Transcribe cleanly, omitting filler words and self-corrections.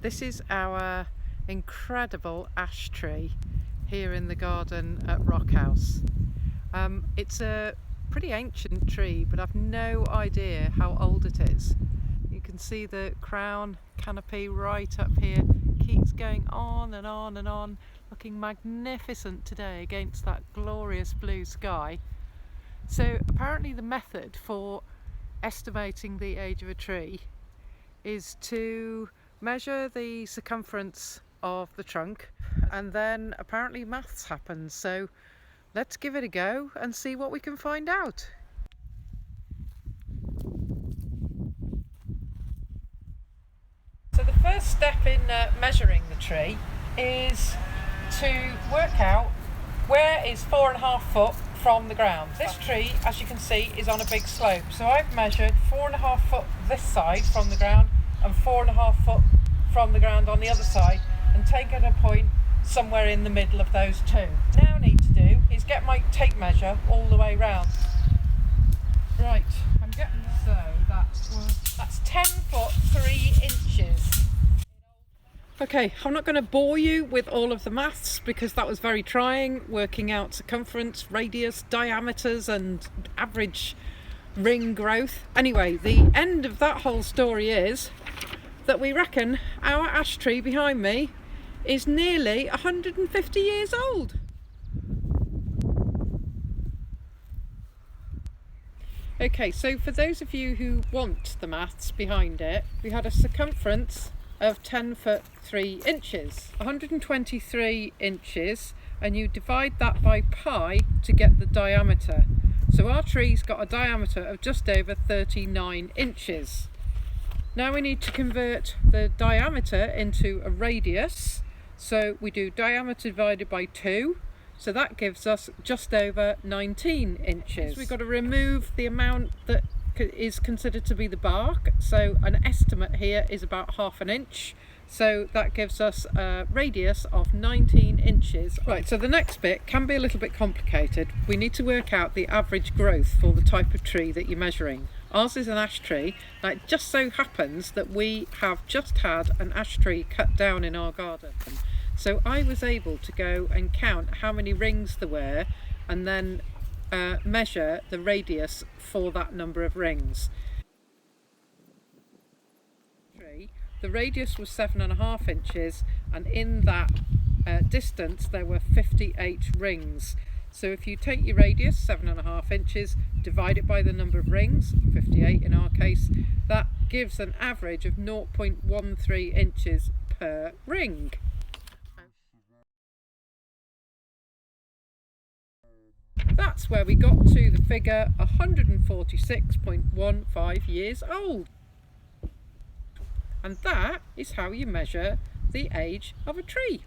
This is our incredible ash tree here in the garden at Rock House. It's a pretty ancient tree, but I've no idea how old it is. You can see the crown canopy right up here, keeps going on and on and on, looking magnificent today against that glorious blue sky. So apparently the method for estimating the age of a tree is to measure the circumference of the trunk, and then apparently maths happens. So let's give it a go and see what we can find out. So the first step in measuring the tree is to work out where is 4.5 foot from the ground. This tree, as you can see, is on a big slope, so I've measured 4.5 foot this side from the ground and 4.5 foot from the ground on the other side, and taken a point somewhere in the middle of those two. Now I need to do is get my tape measure all the way round. Right, I'm getting so that's 10 foot 3 inches. Okay, I'm not going to bore you with all of the maths because that was very trying, working out circumference, radius, diameters and average ring growth. Anyway, the end of that whole story is that we reckon our ash tree behind me is nearly 150 years old. Okay, so for those of you who want the maths behind it, we had a circumference of 10 foot 3 inches, 123 inches, and you divide that by pi to get the diameter. So our tree's got a diameter of just over 39 inches. Now we need to convert the diameter into a radius. So we do diameter divided by 2. So that gives us just over 19 inches. We've got to remove the amount that is considered to be the bark. So an estimate here is about 1/2 inch. So that gives us a radius of 19 inches. Right, so the next bit can be a little bit complicated. We need to work out the average growth for the type of tree that you're measuring. Ours is an ash tree. Now it just so happens that we have just had an ash tree cut down in our garden. So I was able to go and count how many rings there were and then measure the radius for that number of rings. The radius was 7.5 inches, and in that distance there were 58 rings. So if you take your radius, 7.5 inches, divide it by the number of rings, 58 in our case, that gives an average of 0.13 inches per ring. That's where we got to the figure 146.15 years old. And that is how you measure the age of a tree.